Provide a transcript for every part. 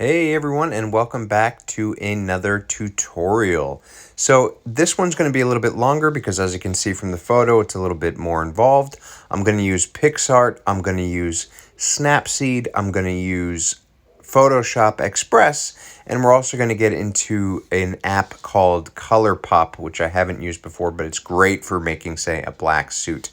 Hey everyone, and welcome back to another tutorial. So this one's going to be a little bit longer because, as you can see from the photo, it's a little bit more involved. I'm going to use PicsArt, I'm going to use Snapseed, I'm going to use Photoshop Express, and we're also going to get into an app called ColourPop, which I haven't used before, but it's great for making, say, a black suit.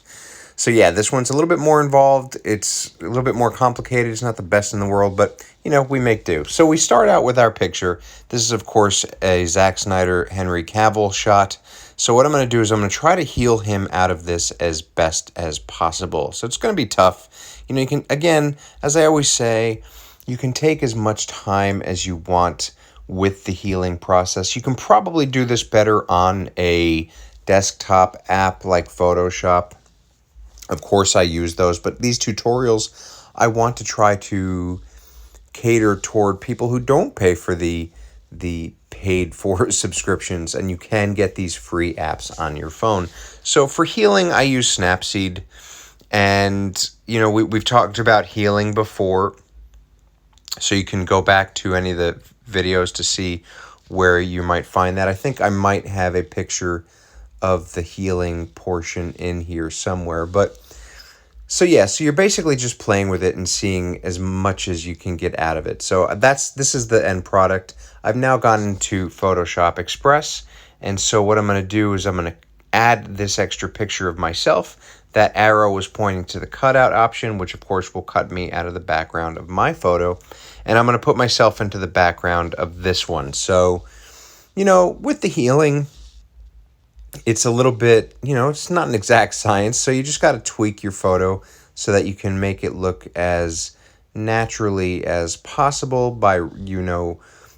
So yeah, this one's a little bit more involved. It's a little bit more complicated. It's not the best in the world, but we make do. So we start out with our picture. This is, of course, a Zack Snyder Henry Cavill shot. So what I'm going to do is I'm going to try to heal him out of this as best as possible. So it's going to be tough. You can, again, as I always say, you can take as much time as you want with the healing process. You can probably do this better on a desktop app like Photoshop. Of course, I use those, but these tutorials, I want to try to cater toward people who don't pay for the paid for subscriptions, and you can get these free apps on your phone. So for healing, I use Snapseed, and we've talked about healing before, so you can go back to any of the videos to see where you might find that. I think I might have a picture of the healing portion in here somewhere, but so you're basically just playing with it and seeing as much as you can get out of it. So this is the end product. I've now gone into Photoshop Express, and so what I'm going to do is I'm going to add this extra picture of myself. That arrow was pointing to the cutout option, which of course will cut me out of the background of my photo, and I'm going to put myself into the background of this one. So, with the healing, it's a little bit, it's not an exact science, so you just got to tweak your photo so that you can make it look as naturally as possible by,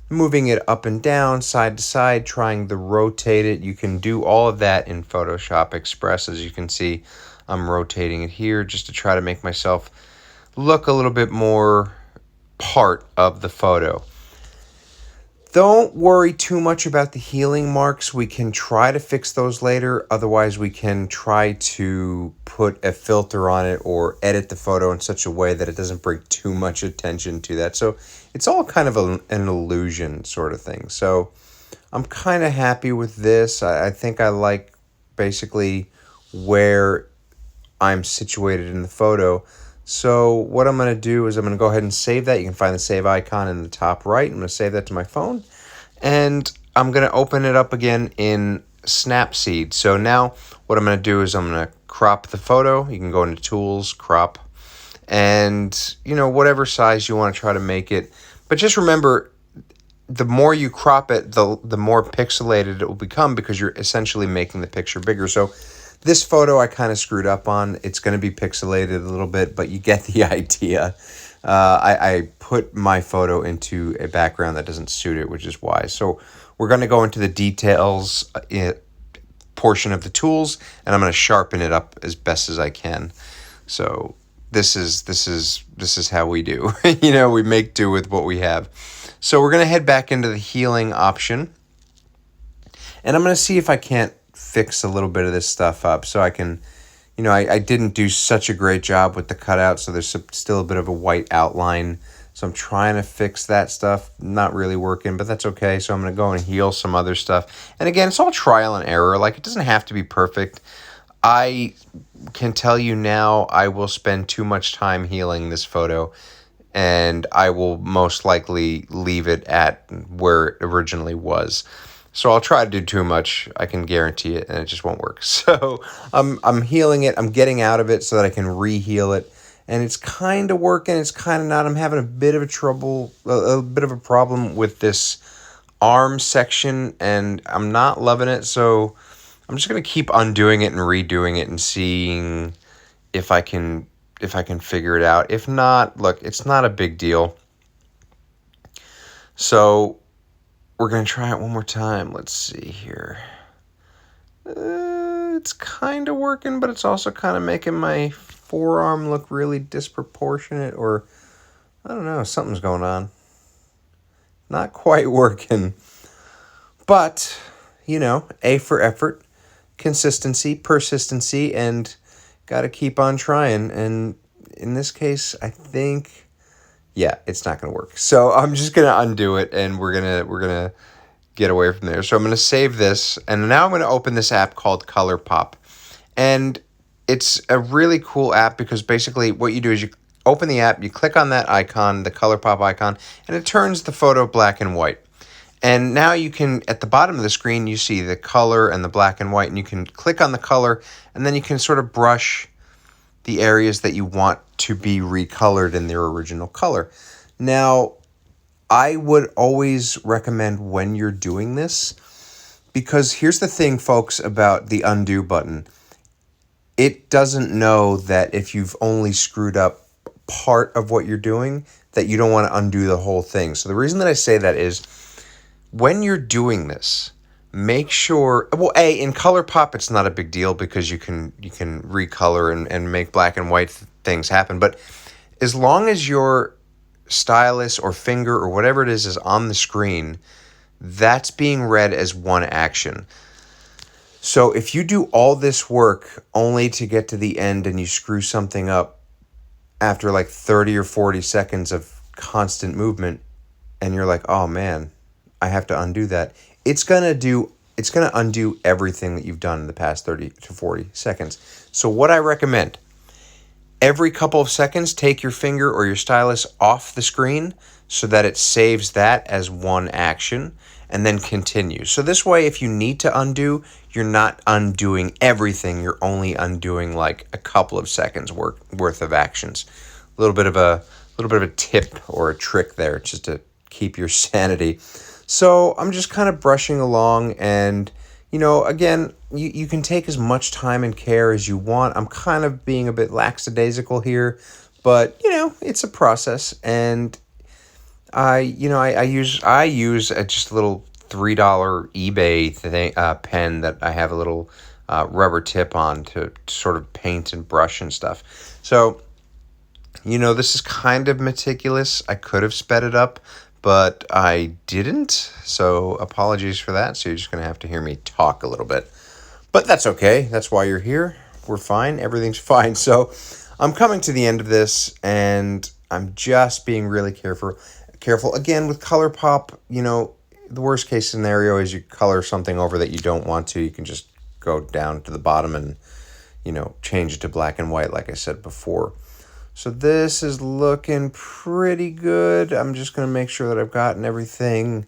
moving it up and down, side to side, trying to rotate it. You can do all of that in Photoshop Express. As you can see, I'm rotating it here just to try to make myself look a little bit more part of the photo. Don't worry too much about the healing marks. We can try to fix those later. Otherwise, we can try to put a filter on it or edit the photo in such a way that it doesn't bring too much attention to that. So it's all kind of an illusion sort of thing. So I'm kind of happy with this. I think I like basically where I'm situated in the photo. So what I'm going to do is I'm going to go ahead and save that. You can find the save icon in the top right. I'm going to save that to my phone. And I'm going to open it up again in Snapseed. So now what I'm going to do is I'm going to crop the photo. You can go into Tools, Crop, and, whatever size you want to try to make it. But just remember, the more you crop it, the more pixelated it will become because you're essentially making the picture bigger. So this photo I kind of screwed up on. It's going to be pixelated a little bit, but you get the idea. I put my photo into a background that doesn't suit it, which is why. So we're going to go into the details portion of the tools, and I'm going to sharpen it up as best as I can. So this is how we do. We make do with what we have. So we're going to head back into the healing option, and I'm going to see if I can't fix a little bit of this stuff up so I can, I didn't do such a great job with the cutout, so there's still a bit of a white outline. So I'm trying to fix that stuff. Not really working, but that's okay. So I'm going to go and heal some other stuff. And again, it's all trial and error. Like, it doesn't have to be perfect. I can tell you now, I will spend too much time healing this photo, and I will most likely leave it at where it originally was. So I'll try to do too much, I can guarantee it, and it just won't work. So I'm healing it, I'm getting out of it so that I can re-heal it, and it's kind of working, it's kind of not. I'm having a bit of a problem with this arm section, and I'm not loving it, so I'm just going to keep undoing it and redoing it and seeing if I can figure it out. If not, look, it's not a big deal. So we're going to try it one more time. Let's see here. It's kind of working, but it's also kind of making my forearm look really disproportionate, or I don't know, something's going on. Not quite working. But, A for effort, consistency, persistency, and got to keep on trying. And in this case, I think Yeah, it's not going to work. So I'm just going to undo it, and we're going to get away from there. So I'm going to save this, and now I'm going to open this app called ColourPop. And it's a really cool app because basically what you do is you open the app, you click on that icon, the ColourPop icon, and it turns the photo black and white. And now you can, at the bottom of the screen, you see the color and the black and white, and you can click on the color, and then you can sort of brush the areas that you want to be recolored in their original color. Now, I would always recommend when you're doing this, because here's the thing, folks, about the undo button. It doesn't know that if you've only screwed up part of what you're doing, that you don't want to undo the whole thing. So the reason that I say that is when you're doing this, make sure, well, in ColourPop, it's not a big deal because you can recolor and make black and white things happen. But as long as your stylus or finger or whatever it is on the screen, that's being read as one action. So if you do all this work only to get to the end and you screw something up after like 30 or 40 seconds of constant movement, and you're like, oh man, I have to undo that, it's going to undo everything that you've done in the past 30 to 40 seconds. So what I recommend, every couple of seconds, take your finger or your stylus off the screen so that it saves that as one action, and then continue. So this way, if you need to undo, you're not undoing everything. You're only undoing like a couple of seconds worth of actions. A little bit of a tip or a trick there, just to keep your sanity. So I'm just kind of brushing along, and again, you can take as much time and care as you want. I'm kind of being a bit lackadaisical here, but it's a process, and I use just a little $3 eBay pen that I have a little rubber tip on to sort of paint and brush and stuff. So, this is kind of meticulous. I could have sped it up, but I didn't. So apologies for that. So you're just going to have to hear me talk a little bit. But that's okay. That's why you're here. We're fine. Everything's fine. So I'm coming to the end of this, and I'm just being really careful. Again, with ColourPop, the worst case scenario is you color something over that you don't want to. You can just go down to the bottom and, change it to black and white, like I said before. So this is looking pretty good. I'm just going to make sure that I've gotten everything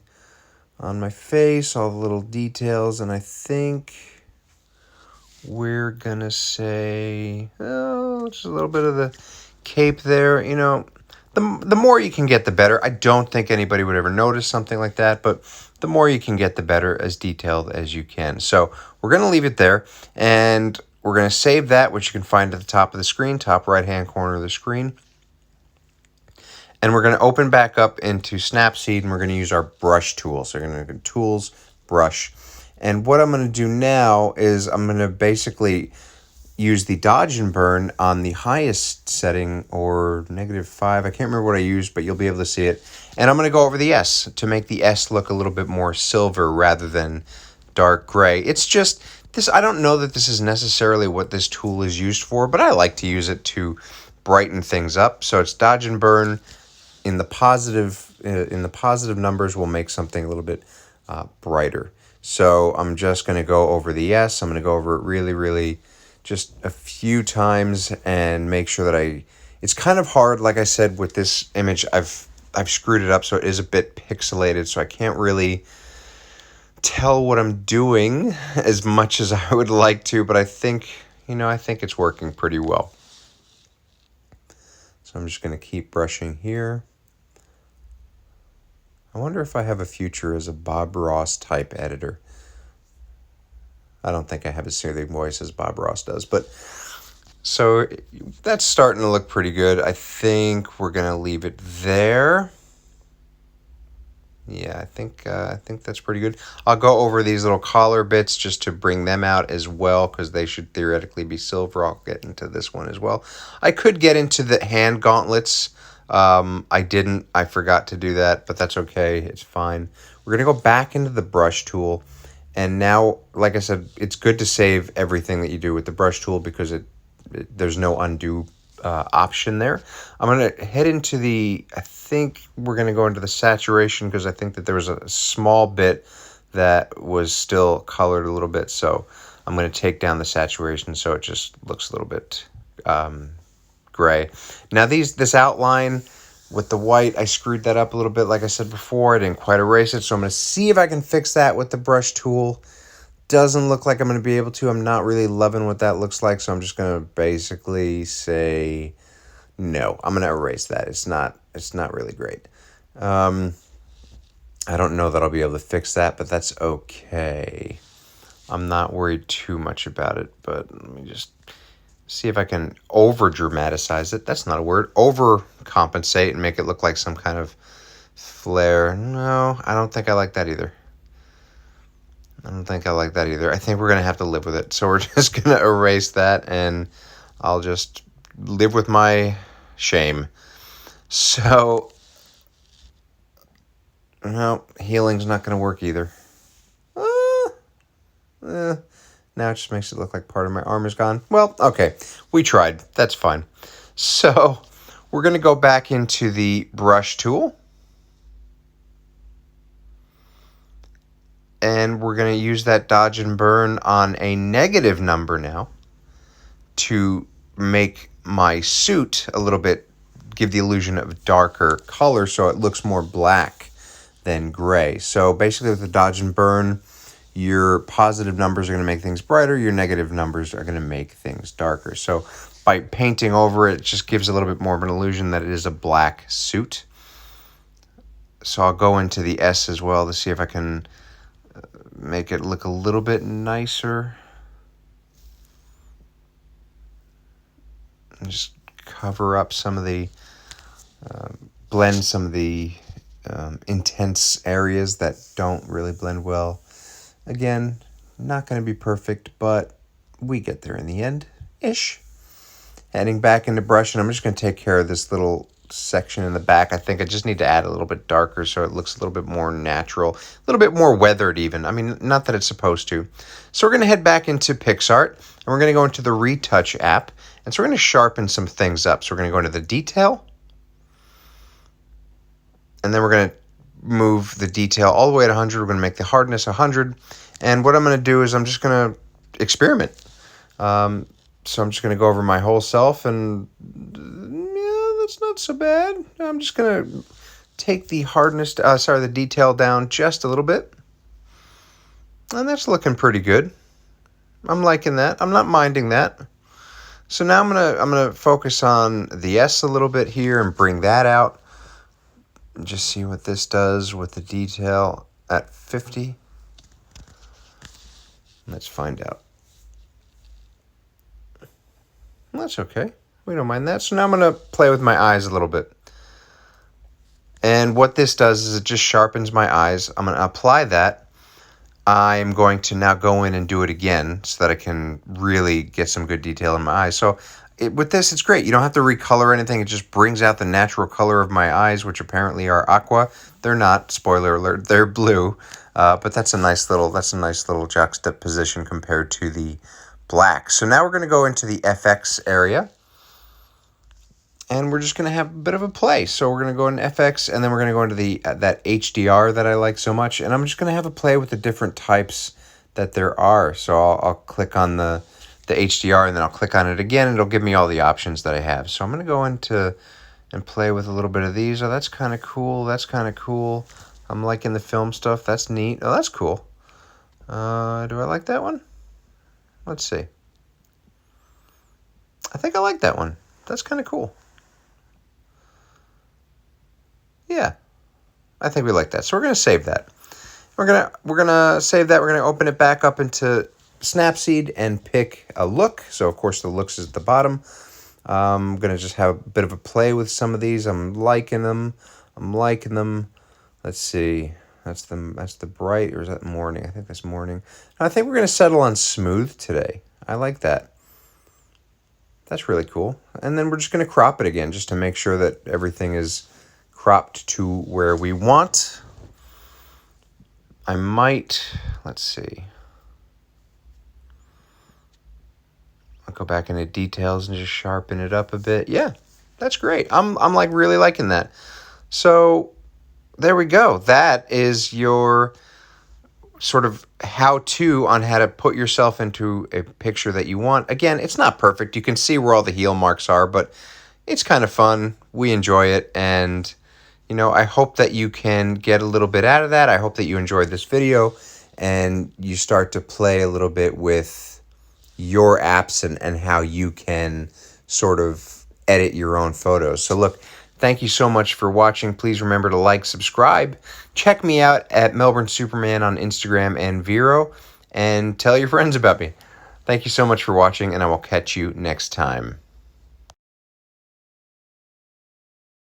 on my face, all the little details, and I think we're going to say, just a little bit of the cape there. The more you can get, the better. I don't think anybody would ever notice something like that, but the more you can get, the better, as detailed as you can. So we're going to leave it there, and we're going to save that, which you can find at the top of the screen, top right-hand corner of the screen. And we're going to open back up into Snapseed, and we're going to use our brush tool. So we're going to go Tools, Brush. And what I'm going to do now is I'm going to basically use the dodge and burn on the highest setting, or -5. I can't remember what I used, but you'll be able to see it. And I'm going to go over the S to make the S look a little bit more silver rather than dark gray. It's just this. I don't know that this is necessarily what this tool is used for, but I like to use it to brighten things up. So it's dodge and burn in the positive numbers will make something a little bit brighter. So I'm just going to go over the S. I'm going to go over it really, really just a few times and make sure that it's kind of hard. Like I said, with this image, I've screwed it up, so it is a bit pixelated, so I can't really tell what I'm doing as much as I would like to, but I think it's working pretty well. So I'm just going to keep brushing here. I wonder if I have a future as a Bob Ross type editor. I don't think I have a soothing voice as Bob Ross does, but so that's starting to look pretty good. I think we're going to leave it there. Yeah, I think that's pretty good. I'll go over these little collar bits just to bring them out as well, because they should theoretically be silver. I'll get into this one as well. I could get into the hand gauntlets. I didn't. I forgot to do that, but that's okay. It's fine. We're going to go back into the brush tool. And now, like I said, it's good to save everything that you do with the brush tool, because there's no undo option there. I'm going to head into I think we're going to go into the saturation because I think that there was a small bit that was still colored a little bit. So I'm going to take down the saturation so it just looks a little bit gray. Now this outline with the white, I screwed that up a little bit. Like I said before, I didn't quite erase it. So I'm going to see if I can fix that with the brush tool. Doesn't look like I'm going to be able to. I'm not really loving what that looks like. So I'm just going to basically say no. I'm going to erase that. It's not really great. I don't know that I'll be able to fix that, but that's okay. I'm not worried too much about it, but let me just see if I can over-dramatize it. That's not a word. Overcompensate and make it look like some kind of flare. No, I don't think I like that either. I think we're going to have to live with it. So we're just going to erase that, and I'll just live with my shame. So, no, healing's not going to work either. Now it just makes it look like part of my arm is gone. Well, okay, we tried. That's fine. So we're going to go back into the brush tool. And we're going to use that dodge and burn on a negative number now to make my suit a little bit, give the illusion of darker color so it looks more black than gray. So basically with the dodge and burn, your positive numbers are going to make things brighter. Your negative numbers are going to make things darker. So by painting over it, it just gives a little bit more of an illusion that it is a black suit. So I'll go into the S as well to see if I can make it look a little bit nicer. And just cover up some of the, blend some of the intense areas that don't really blend well. Again, not going to be perfect, but we get there in the end-ish. Heading back into brush, and I'm just going to take care of this little section in the back. I think I just need to add a little bit darker so it looks a little bit more natural, a little bit more weathered even. I mean, not that it's supposed to. So we're going to head back into PicsArt, and we're going to go into the Retouch app, and so we're going to sharpen some things up. So we're going to go into the detail, and then we're going to move the detail all the way at 100. We're going to make the hardness 100, and what I'm going to do is I'm just going to experiment. So I'm just going to go over my whole self, and yeah, that's not so bad. I'm just going to take the hardness, the detail down just a little bit. And that's looking pretty good. I'm liking that. I'm not minding that. So now I'm gonna focus on the S a little bit here and bring that out. And just see what this does with the detail at 50. Let's find out. That's okay. We don't mind that. So now I'm going to play with my eyes a little bit. And what this does is it just sharpens my eyes. I'm going to apply that. I'm going to now go in and do it again so that I can really get some good detail in my eyes. So with this, it's great. You don't have to recolor anything. It just brings out the natural color of my eyes, which apparently are aqua. They're not. Spoiler alert. They're blue. But that's a nice little juxtaposition compared to the black. So now we're going to go into the FX area, and we're just going to have a bit of a play. So we're going to go in FX, and then we're going to go into that HDR that I like so much, and I'm just going to have a play with the different types that there are. So I'll click on the HDR, and then I'll click on it again, and it'll give me all the options that I have. So I'm going to go into and play with a little bit of these. Oh, that's kind of cool. That's kind of cool. I'm liking the film stuff. That's neat. Oh, that's cool. Do I like that one? Let's see. I think I like that one. That's kind of cool. Yeah. I think we like that. So we're going to save that. We're going to save that. We're going to open it back up into Snapseed and pick a look. So of course the looks is at the bottom. I'm going to just have a bit of a play with some of these. I'm liking them. Let's see. That's the bright, or is that morning? I think that's morning. I think we're going to settle on smooth today. I like that. That's really cool. And then we're just going to crop it again just to make sure that everything is cropped to where we want. I might, let's I'll go back into details and just sharpen it up a bit. Yeah, that's great. I'm like really liking that. So there we go. That is your sort of how-to on how to put yourself into a picture that you want. Again, it's not perfect. You can see where all the heel marks are, but it's kind of fun. We enjoy it, and you know, I hope that you can get a little bit out of that. I hope that you enjoyed this video and you start to play a little bit with your apps and how you can sort of edit your own photos. So look, thank you so much for watching. Please remember to like, subscribe. Check me out at Melbourne Superman on Instagram and Vero, and tell your friends about me. Thank you so much for watching, and I will catch you next time.